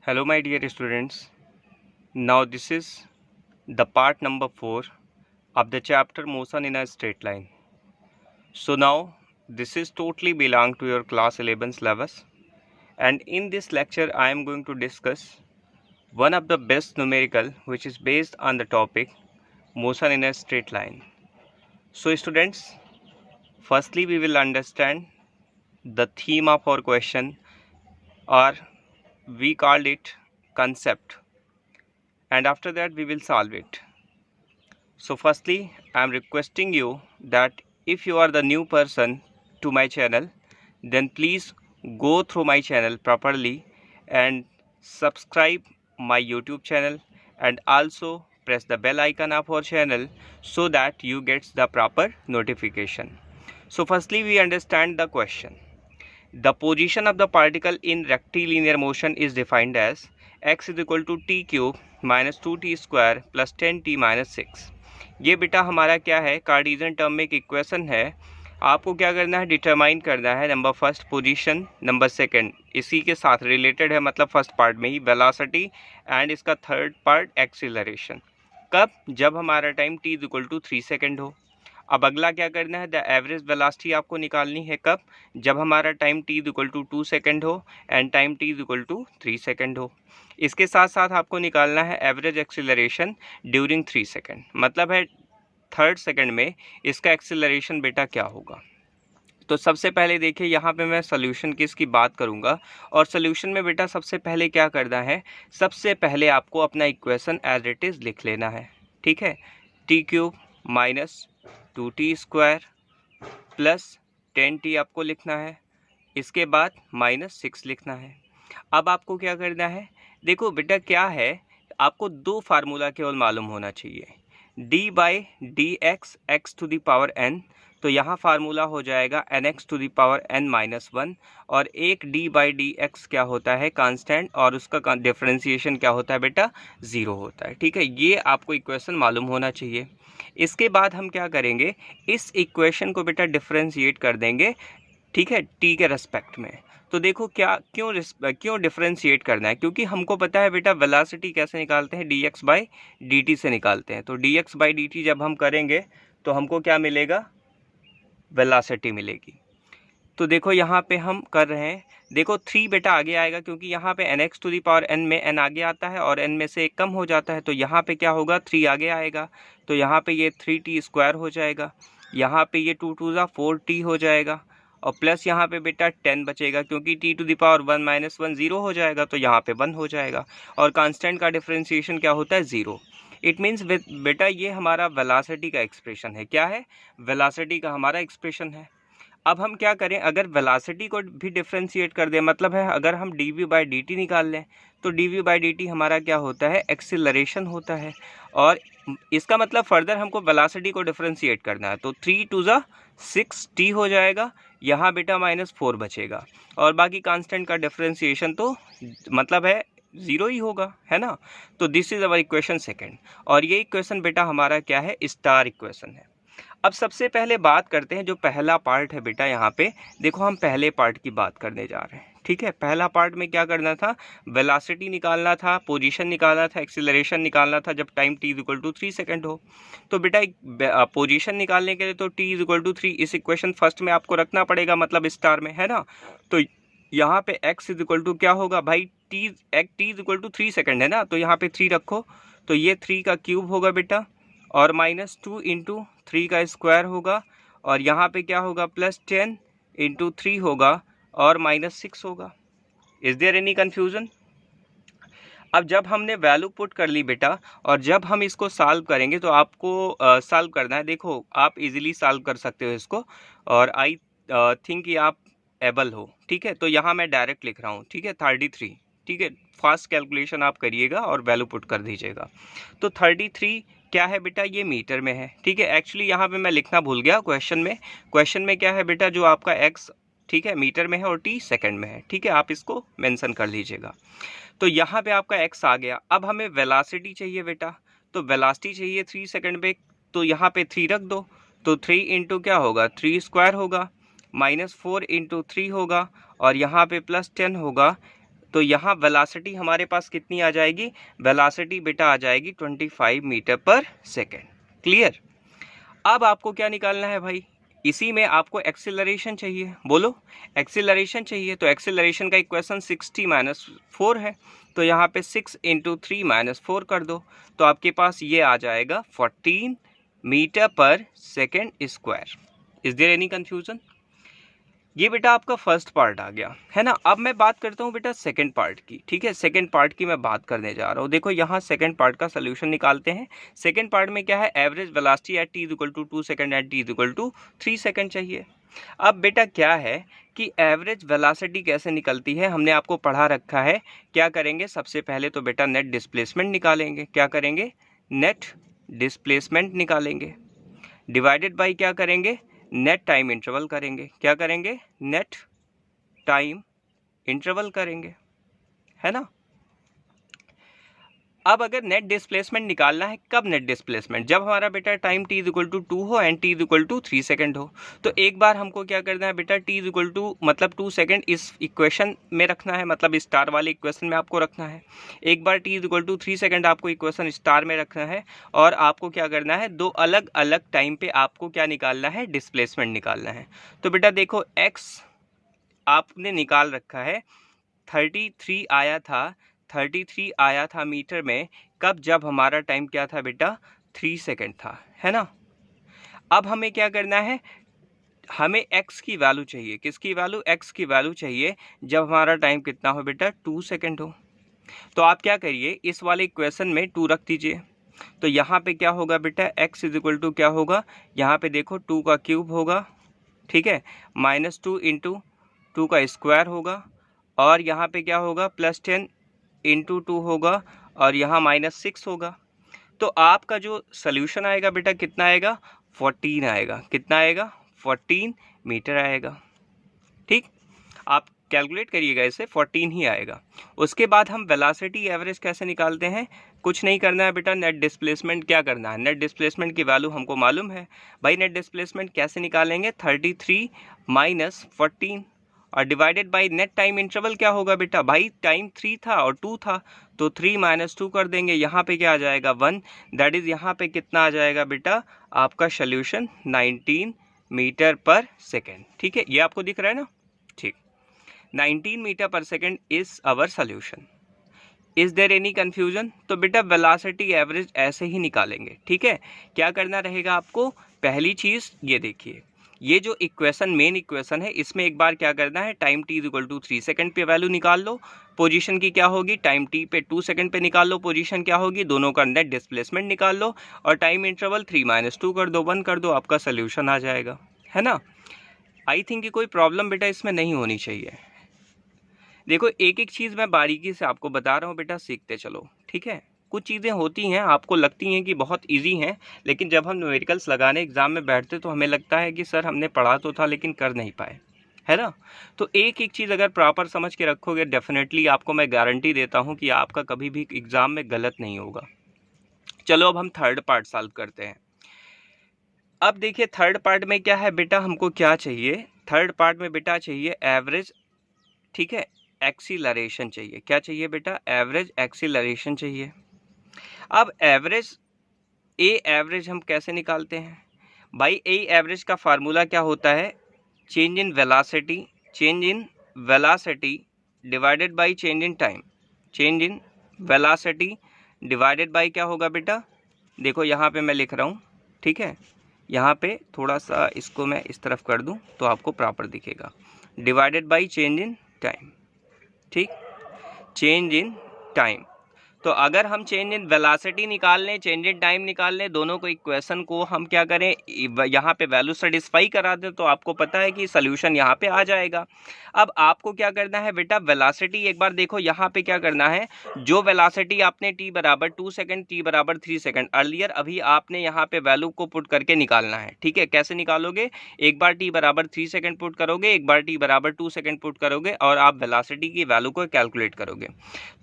Hello my dear students. Now this is the part number 4 of the chapter motion in a straight line. So now this is totally belong to your class 11 syllabus, and in this lecture I am going to discuss one of the best numerical which is based on the topic motion in a straight line. So students, firstly we will understand the theme of our question, or we called it concept, and after that we will solve it. So firstly, I am requesting you that if you are the new person to my channel, then please go through my channel properly and subscribe my YouTube channel, and also press the bell icon of our channel so that you get the proper notification. So firstly, we understand the question. The position of the particle in rectilinear motion is defined as x is equal to t cube minus 2t square plus 10t minus 6. ये बेटा हमारा क्या है, Cartesian term में एक equation है. आपको क्या करना है, डिटरमाइन करना है number first position, number second इसी के साथ रिलेटेड है, मतलब फर्स्ट पार्ट में ही वेलोसिटी, एंड इसका थर्ड पार्ट एक्सीलरेशन. कब? जब हमारा time t is equal to 3 second हो. अब अगला क्या करना है, द एवरेज वेलोसिटी आपको निकालनी है. कब? जब हमारा time t is equal to 2 second हो and time t is equal to 3 second हो. इसके साथ साथ आपको निकालना है एवरेज एक्सीलरेशन ड्यूरिंग 3 सेकेंड, मतलब है थर्ड सेकेंड में इसका एक्सीलरेशन बेटा क्या होगा. तो सबसे पहले देखिए, यहाँ पे मैं सोल्यूशन की इसकी बात करूँगा, और सोल्यूशन में बेटा सबसे पहले क्या करना है, सबसे पहले आपको अपना इक्वेशन एज इट इज़ लिख लेना है. ठीक है, T cube minus 2t square plus 10t आपको लिखना है, इसके बाद माइनस 6 लिखना है. अब आपको क्या करना है, देखो बेटा क्या है, आपको दो फार्मूला केवल मालूम होना चाहिए. D by D X X to the power n, तो यहाँ फार्मूला हो जाएगा N X to the power n minus 1, और एक डी बाई डी एक्स क्या होता है, कांस्टेंट, और उसका डिफरेंशिएशन क्या होता है बेटा, 0 होता है. ठीक है, ये आपको इक्वेशन मालूम होना चाहिए. इसके बाद हम क्या करेंगे, इस इक्वेशन को बेटा डिफरेंशिएट कर देंगे. ठीक है, टी के रेस्पेक्ट में. तो देखो क्या क्यों डिफरेंशिएट करना है, क्योंकि हमको पता है बेटा वेलोसिटी कैसे निकालते हैं, D x by D T से निकालते हैं. तो D x by D T जब हम करेंगे तो हमको क्या मिलेगा, वेलोसिटी मिलेगी. तो देखो यहाँ पे हम कर रहे हैं, देखो 3 बेटा आगे आएगा, क्योंकि यहाँ पे N X to the power n में n आगे आता है और n में से एक कम हो जाता है, तो यहाँ पे क्या होगा, 3 आगे आएगा, तो यहाँ पे ये 3t स्क्वायर हो जाएगा, यहाँ पे ये 2 2 ज़ा 4t हो जाएगा, और प्लस यहाँ पे बेटा 10 बचेगा, क्योंकि t to the power 1 minus 1 0 हो जाएगा, तो यहाँ पे 1 हो जाएगा, और कांस्टेंट का डिफरेंशिएशन क्या होता है, 0. इट मीन्स बेटा ये हमारा वेलोसिटी का एक्सप्रेशन है. क्या है, वेलोसिटी का हमारा एक्सप्रेशन है. अब हम क्या करें, अगर वेलोसिटी को भी डिफरेंशिएट कर दें, मतलब है अगर हम D V by D T निकाल लें, तो D V by D T हमारा क्या होता है, एक्सीलरेशन होता है. और इसका मतलब फर्दर हमको वेलोसिटी को डिफरेंशिएट करना है, तो 3 2 ज़ा 6t हो जाएगा, यहाँ बेटा माइनस 4 बचेगा, और बाकी कांस्टेंट का डिफरेंशिएशन तो मतलब है 0 ही होगा, है ना. तो this is our equation second, और ये इक्वेशन बेटा हमारा क्या है, स्टार इक्वेशन है. अब सबसे पहले बात करते हैं जो पहला पार्ट है बेटा, यहाँ पे देखो हम पहले पार्ट की बात करने जा रहे हैं. ठीक है, पहला पार्ट में क्या करना था, वेलोसिटी निकालना था, पोजीशन निकालना था, एक्सीलरेशन निकालना था जब time t is equal to 3 second हो. तो बेटा पोजीशन निकालने के लिए तो t इज इक्वल टू 3 इस इक्वेशन फर्स्ट में आपको रखना पड़ेगा, मतलब स्टार में, है ना. तो यहाँ पे x इज इक्वल टू क्या होगा भाई, t is equal to 3 second है ना, तो यहाँ पे 3 रखो, तो ये 3 का क्यूब होगा बेटा, और माइनस 2 इंटू 3 का स्क्वायर होगा, और यहाँ पे क्या होगा, प्लस 10 इंटू 3 होगा, और माइनस 6 होगा. Is there any confusion. अब जब हमने वैल्यू पुट कर ली बेटा, और जब हम इसको सॉल्व करेंगे, तो आपको सॉल्व करना है. देखो आप इजीली सॉल्व कर सकते हो इसको, और आई थिंक कि आप एबल हो. ठीक है, तो यहाँ मैं डायरेक्ट लिख रहा हूँ. ठीक है, 33. ठीक है, फास्ट कैलकुलेशन आप करिएगा और वैल्यू पुट कर दीजिएगा. तो 33 क्या है बेटा, ये मीटर में है. ठीक है, एक्चुअली यहाँ पे मैं लिखना भूल गया क्वेश्चन में क्या है बेटा, जो आपका x ठीक है मीटर में है और t सेकंड में है. ठीक है, आप इसको मेंशन कर लीजिएगा. तो यहाँ पे आपका x आ गया. अब हमें वेलोसिटी चाहिए बेटा, तो वेलोसिटी चाहिए 3 सेकंड पे, तो यहाँ पे 3 रख दो, तो 3 इंटू क्या होगा, 3 स्क्वायर होगा, माइनस 4 इंटू 3 होगा, और यहाँ पे प्लस 10 होगा, तो यहाँ वेलोसिटी हमारे पास कितनी आ जाएगी, वेलोसिटी बेटा आ जाएगी 25 मीटर पर सेकेंड। क्लियर। अब आपको क्या निकालना है भाई, इसी में आपको एक्सीलरेशन चाहिए, बोलो एक्सीलरेशन चाहिए। तो एक्सीलरेशन का इक्वेशन 60-4 है, तो यहाँ पे 6 × 3 - 4 कर दो, तो आपके पास ये आ जाएगा 14 metre per second square. Is there any confusion? ये बेटा आपका फर्स्ट पार्ट आ गया है ना। अब मैं बात करता हूँ बेटा सेकंड पार्ट की, ठीक है। सेकंड पार्ट की मैं बात करने जा रहा हूँ। देखो यहाँ सेकंड पार्ट का सोल्यूशन निकालते हैं। सेकंड पार्ट में क्या है, average velocity at t = 2 second at t = 3 second चाहिए। अब बेटा क्या है कि एवरेज वेलोसिटी कैसे निकलती है, हमने आपको पढ़ा रखा है। क्या करेंगे, सबसे पहले तो बेटा नेट डिस्प्लेसमेंट निकालेंगे। क्या करेंगे, नेट डिस्प्लेसमेंट निकालेंगे, डिवाइडेड बाई क्या करेंगे, नेट टाइम इंटरवल करेंगे। क्या करेंगे, नेट टाइम इंटरवल करेंगे, है ना। अब अगर नेट डिस्प्लेसमेंट निकालना है, कब नेट डिस्प्लेसमेंट, जब हमारा बेटा टाइम t = 2 हो एंड t = 3 सेकंड हो। तो एक बार हमको क्या करना है बेटा, t = मतलब 2 सेकंड इस इक्वेशन में रखना है, मतलब स्टार वाले इक्वेशन में आपको रखना है। एक बार t = 3 सेकंड आपको इक्वेशन स्टार में रखना है, और आपको क्या करना है, दो अलग अलग टाइम पे आपको क्या निकालना है, डिस्प्लेसमेंट निकालना है। तो बेटा देखो x आपने निकाल रखा है, 33 आया था मीटर में, कब, जब हमारा टाइम क्या था बेटा, 3 सेकंड था, है ना। अब हमें क्या करना है, हमें x की वैल्यू चाहिए, किसकी वैल्यू, x की वैल्यू चाहिए जब हमारा टाइम कितना हो बेटा, 2 सेकंड हो। तो आप क्या करिए, इस वाले इक्वेशन में 2 रख दीजिए। तो यहाँ पे क्या होगा बेटा, x = क्या होगा, यहाँ पे देखो 2 का क्यूब होगा, ठीक है, -2 × 2 का स्क्वायर होगा, और यहाँ पे क्या होगा, +10 × 2 होगा, और यहाँ -6 होगा। तो आपका जो सल्यूशन आएगा बेटा कितना आएगा, 14 आएगा। कितना आएगा, 14 मीटर आएगा। ठीक, आप कैलकुलेट करिएगा, इसे 14 ही आएगा। उसके बाद हम वेलोसिटी एवरेज कैसे निकालते हैं, कुछ नहीं करना है बेटा, नेट डिस्प्लेसमेंट क्या करना है, नेट डिस्प्लेसमेंट की वैल्यू हमको मालूम है भाई। नेट डिस्प्लेसमेंट कैसे निकालेंगे, 33 - 14 और divided by net time interval क्या होगा बेटा, भाई टाइम 3 था और 2 था, तो 3 - 2 कर देंगे, यहाँ पे क्या आ जाएगा 1, दैट इज यहाँ पे कितना आ जाएगा बेटा, आपका सोल्यूशन 19 मीटर पर सेकेंड। ठीक है, ये आपको दिख रहा है ना, ठीक, 19 metre per second is our solution. Is there any confusion? तो बेटा वेलोसिटी एवरेज ऐसे ही निकालेंगे, ठीक है। क्या करना रहेगा आपको, पहली चीज ये देखिए, ये जो इक्वेशन मेन इक्वेशन है, इसमें एक बार क्या करना है, टाइम t = 3 सेकंड पे वैल्यू निकाल लो, पोजीशन की क्या होगी, टाइम t पे 2 सेकंड पे निकाल लो, पोजीशन क्या होगी, दोनों का नेट डिस्प्लेसमेंट निकाल लो, और टाइम इंटरवल 3 - 2 कर दो, 1 कर दो, आपका सोल्यूशन आ जाएगा, है ना। आई थिंक कि कोई प्रॉब्लम बेटा इसमें नहीं होनी चाहिए। देखो एक एक चीज़ मैं बारीकी से आपको बता रहा हूँ बेटा, सीखते चलो, ठीक है। कुछ चीज़ें होती हैं आपको लगती हैं कि बहुत इजी हैं, लेकिन जब हम न्यूमेरिकल्स लगाने एग्ज़ाम में बैठते तो हमें लगता है कि सर हमने पढ़ा तो था लेकिन कर नहीं पाए, है ना। तो एक एक चीज़ अगर प्रॉपर समझ के रखोगे, डेफिनेटली आपको मैं गारंटी देता हूँ कि आपका कभी भी एग्ज़ाम में गलत नहीं होगा। चलो अब हम थर्ड पार्ट सॉल्व करते हैं। अब देखिए थर्ड पार्ट में क्या है बेटा, हमको क्या चाहिए, थर्ड पार्ट में बेटा चाहिए एवरेज, ठीक है, एक्सीलरेशन चाहिए। क्या चाहिए बेटा, एवरेज एक्सीलरेशन चाहिए। अब एवरेज, ए एवरेज हम कैसे निकालते हैं भाई, ए एवरेज का फार्मूला क्या होता है, change in velocity, change in velocity divided by change in time, change in velocity divided by क्या होगा बेटा, देखो यहाँ पे मैं लिख रहा हूँ, ठीक है, यहाँ पे थोड़ा सा इसको मैं इस तरफ कर दूँ तो आपको प्रॉपर दिखेगा, divided by change in time, ठीक, चेंज इन टाइम। तो अगर हम चेंज इन वेलोसिटी निकाल लें, चेंज इन टाइम निकाल लें, दोनों को इक्वेशन को हम क्या करें, यहाँ पे वैल्यू सेटिस्फाई करा दें, तो आपको पता है कि सोल्यूशन यहाँ पे आ जाएगा। अब आपको क्या करना है बेटा, वेलोसिटी एक बार देखो यहाँ पे क्या करना है, जो वेलोसिटी आपने t = 2 second, t = 3 second earlier, अभी आपने यहाँ पे वैल्यू को पुट करके निकालना है, ठीक है। कैसे निकालोगे, एक बार t = 3 सेकंड पुट करोगे, एक बार t = 2 सेकंड पुट करोगे, और आप वेलोसिटी की वैल्यू को कैलकुलेट करोगे।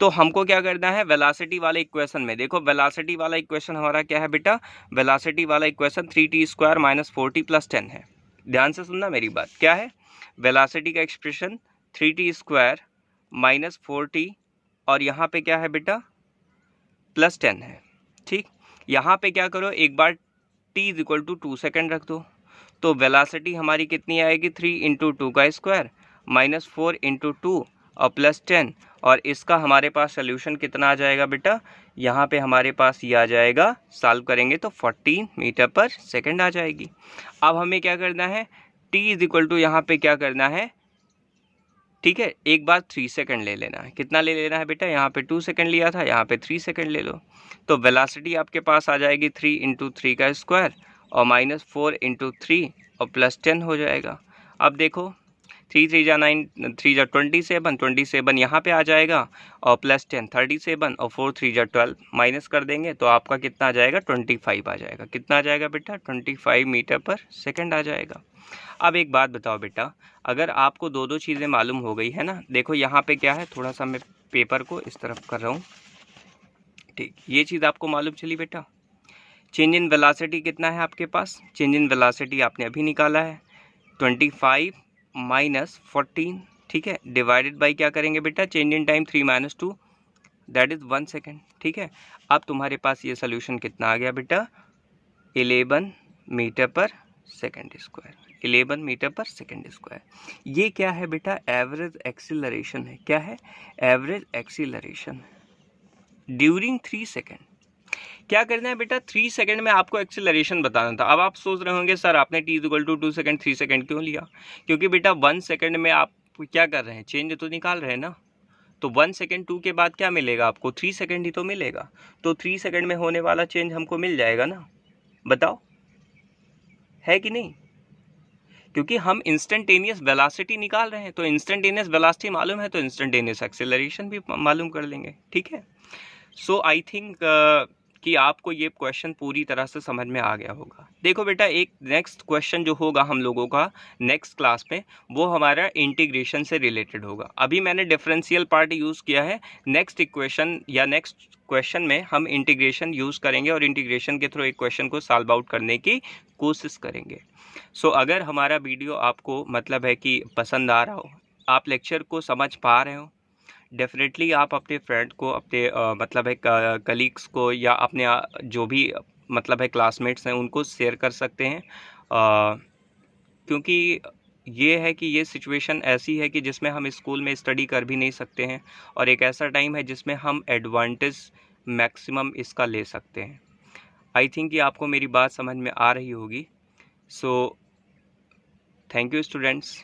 तो हमको क्या करना है, वेलोसिटी वाले इक्वेशन में देखो, वेलोसिटी वाला इक्वेशन हमारा क्या है बेटा, वेलोसिटी वाला इक्वेशन 3t² - 4t + 10 है। ध्यान से सुनना मेरी बात, क्या है, वेलोसिटी का एक्सप्रेशन 3t² माइनस 4t और यहाँ पे क्या है बेटा प्लस 10 है। ठीक, यहाँ पे क्या करो, एक बार t is equal to 2 second रख दो, तो वेलासिटी हमारी कितनी आएगी 3 इंटू 2 का स्क्वायर माइनस 4 इंटू 2 और प्लस 10, और इसका हमारे पास सोल्यूशन कितना आ जाएगा बेटा, यहाँ पे हमारे पास ये आ जाएगा, सॉल्व करेंगे तो 14 मीटर पर सेकेंड आ जाएगी। अब हमें क्या करना है, t इज इक्वल टू यहाँ पे क्या करना है, ठीक है, एक बार 3 सेकंड ले लेना है। कितना ले लेना है बेटा, यहाँ पे 2 सेकंड लिया था, यहाँ पे 3 सेकंड ले लो, तो वेलासिटी आपके पास आ जाएगी 3 इंटू 3 का स्क्वायर और माइनस 4 इंटू 3 और प्लस 10 हो जाएगा। अब देखो 3 3 जा 9, 3 जा 27, 27 यहाँ पे आ जाएगा और प्लस 10 37 और 4 3 जा 12 माइनस कर देंगे तो आपका कितना आ जाएगा 25 आ जाएगा। कितना आ जाएगा बेटा 25 मीटर पर सेकेंड आ जाएगा। अब एक बात बताओ बेटा, अगर आपको दो दो चीज़ें मालूम हो गई है ना, देखो यहाँ पे क्या है, थोड़ा सा मैं पेपर को इस तरफ कर रहा हूँ, ठीक, ये चीज़ आपको मालूम चली बेटा, चेंज इन वेलोसिटी कितना है आपके पास, चेंज इन वेलोसिटी आपने अभी निकाला है 25 माइनस 14, ठीक है, डिवाइडेड बाई क्या करेंगे बेटा, change in time 3 minus 2 that is 1 second. ठीक है, अब तुम्हारे पास ये सोल्यूशन कितना आ गया बेटा 11 metre per second square, 11 metre per second square. ये क्या है बेटा, एवरेज एक्सीलरेशन है। क्या है, एवरेज एक्सीलरेशन ड्यूरिंग 3 सेकेंड। क्या करना है बेटा, 3 सेकेंड में आपको एक्सीलरेशन बताना था। अब आप सोच रहे होंगे सर आपने t equal to 2 second 3 second क्यों लिया, क्योंकि बेटा 1 सेकेंड में आप क्या कर रहे हैं, चेंज तो निकाल रहे हैं ना, तो 1 सेकेंड 2 के बाद क्या मिलेगा आपको, 3 सेकेंड ही तो मिलेगा, तो 3 सेकेंड में होने वाला चेंज हमको मिल जाएगा ना, बताओ है कि नहीं, क्योंकि हम इंस्टेंटेनियस वेलोसिटी निकाल रहे हैं, तो इंस्टेंटेनियस वेलोसिटी मालूम है तो इंस्टेंटेनियस एक्सेलरेशन भी मालूम कर लेंगे। ठीक है, सो आई थिंक कि आपको ये क्वेश्चन पूरी तरह से समझ में आ गया होगा। देखो बेटा, एक नेक्स्ट क्वेश्चन जो होगा हम लोगों का नेक्स्ट क्लास में, वो हमारा इंटीग्रेशन से रिलेटेड होगा। अभी मैंने डिफरेंशियल पार्ट यूज़ किया है, नेक्स्ट इक्वेशन या नेक्स्ट क्वेश्चन में हम इंटीग्रेशन यूज़ करेंगे और इंटीग्रेशन के थ्रू एक क्वेश्चन को सॉल्व आउट करने की कोशिश करेंगे। सो अगर हमारा वीडियो आपको मतलब है कि पसंद आ रहा हो, आप लेक्चर को समझ पा रहे हो, डेफिनेटली आप अपने फ्रेंड को, अपने मतलब है कलीग्स को, या अपने जो भी मतलब है क्लासमेट्स हैं उनको शेयर कर सकते हैं, क्योंकि ये है कि ये सिचुएशन ऐसी है कि जिसमें हम स्कूल में स्टडी कर भी नहीं सकते हैं, और एक ऐसा टाइम है जिसमें हम एडवांटेज मैक्सिमम इसका ले सकते हैं। आई थिंक कि आपको मेरी बात समझ में आ रही होगी। So thank you students.